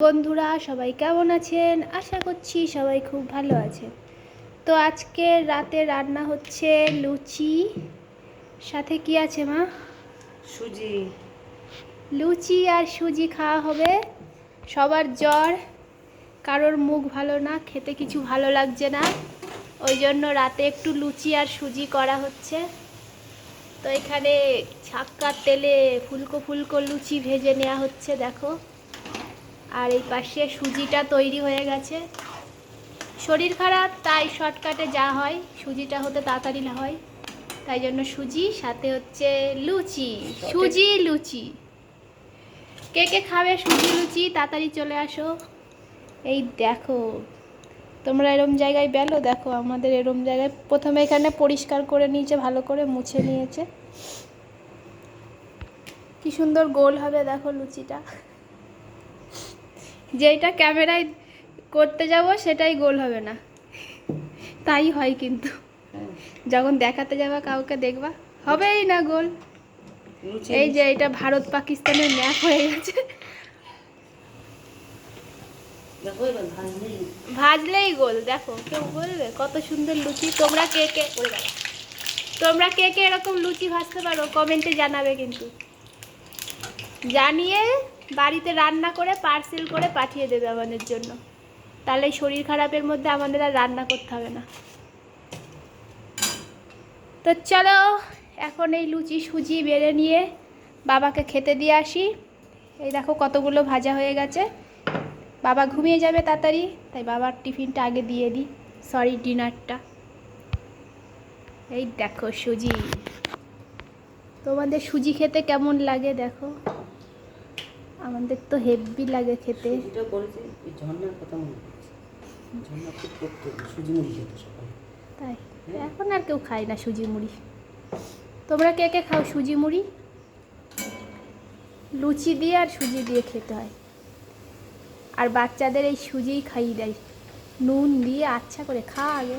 বন্ধুরা সবাই কেমন আছেন? আশা করছি সবাই খুব ভালো আছেন। তো আজকে রাতে রান্না হচ্ছে লুচি, সাথে কি আছে মা? সুজি। লুচি আর সুজি খাওয়া হবে। সবার জ্বর, কারোর মুখ ভালো না, খেতে কিছু ভালো লাগছে না, ওই জন্য রাতে একটু লুচি আর সুজি করা হচ্ছে। তো এখানে ছাক্কার তেলে ফুলকো ফুলকো লুচি ভেজে নেওয়া হচ্ছে, দেখো। আর এই পাশে সুজিটা তৈরি হয়ে গেছে। শরীর খারাপ, তাই শর্টকাটে যা হয়, সুজিটা হতে তাড়াতাড়ি হয়, তাই জন্য সুজি, সাথে হচ্ছে লুচি, সুজি লুচি। কে কে খাবে সুজি লুচি? তাড়াতাড়ি চলে আসো। এই দেখো, তোমরা এরম জায়গায় বেলো, দেখো আমাদের এরম জায়গায় প্রথমে এখানে পরিষ্কার করে নিয়েছে, ভালো করে মুছে নিয়েছে। কি সুন্দর গোল হবে দেখো লুচিটা। যেটা ক্যামেরায় করতে যাব সেটাই গোল হবে না, তাই হয় কিন্তু যখন দেখাতে যাবা কাউকে দেখবা হবেই না গোল। এই যে এটা ভারত পাকিস্তানের ম্যাপ হয়ে গেছে। ভাজলেই গোল, দেখো কেউ বলবে কত সুন্দর লুচি। তোমরা কে কে এরকম লুচি ভাজতে পারো কমেন্টে জানাবে কিন্তু, জানিয়ে বাড়িতে রান্না করে পার্সেল করে পাঠিয়ে দেবে আমাদের জন্য, তাহলে শরীর খারাপের মধ্যে আমাদের আর রান্না করতে হবে না। তো চলো এখন এই লুচি সুজি বেড়ে নিয়ে বাবাকে খেতে দিয়ে আসি। এই দেখো কতগুলো ভাজা হয়ে গেছে। বাবা ঘুমিয়ে যাবে তাড়াতাড়ি, তাই বাবার টিফিনটা আগে দিয়ে দিই, সরি ডিনারটা। এই দেখো সুজি। তোমাদের সুজি খেতে কেমন লাগে দেখো? আমাদের তো হেভি লাগে খেতে। তাই এখন আর কেউ খায় না সুজি মুড়ি। তোমরা কে কে খাও সুজি মুড়ি? লুচি দিয়ে আর সুজি দিয়ে খেতে হয়, আর বাচ্চাদের এই সুজিই খাইয়ে দেয় নুন দিয়ে, আচ্ছা করে খা আগে।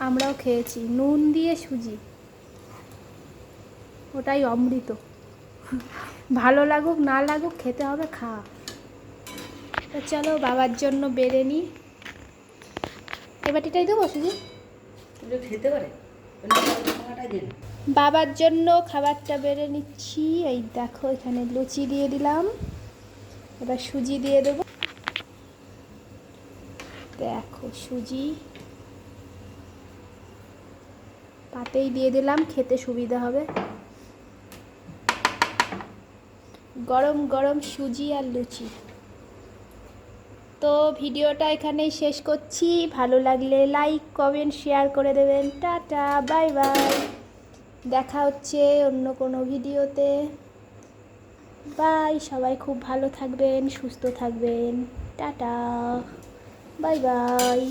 আমরাও খেয়েছি নুন দিয়ে সুজি, ওটাই অমৃত। ভালো লাগুক না লাগুক খেতে হবে, খা। তো চলো বাবার জন্য বেড়ে নিই। এবারটাই দেবো সুজি, খেতে পারে। বাবার জন্য খাবারটা বেড়ে নিচ্ছি। এই দেখো এখানে লুচি দিয়ে দিলাম, এবার সুজি দিয়ে দেবো। দেখো সুজি পাতেই দিয়ে দিলাম, খেতে সুবিধা হবে। গরম গরম সুজি আর লুচি। তো ভিডিওটা এখানেই শেষ করছি। ভালো লাগলে লাইক কমেন্ট শেয়ার করে দেবেন। টাটা বাই বাই, দেখা হচ্ছে অন্য কোনো ভিডিওতে। বাই, সবাই খুব ভালো থাকবেন, সুস্থ থাকবেন। Tata bye bye.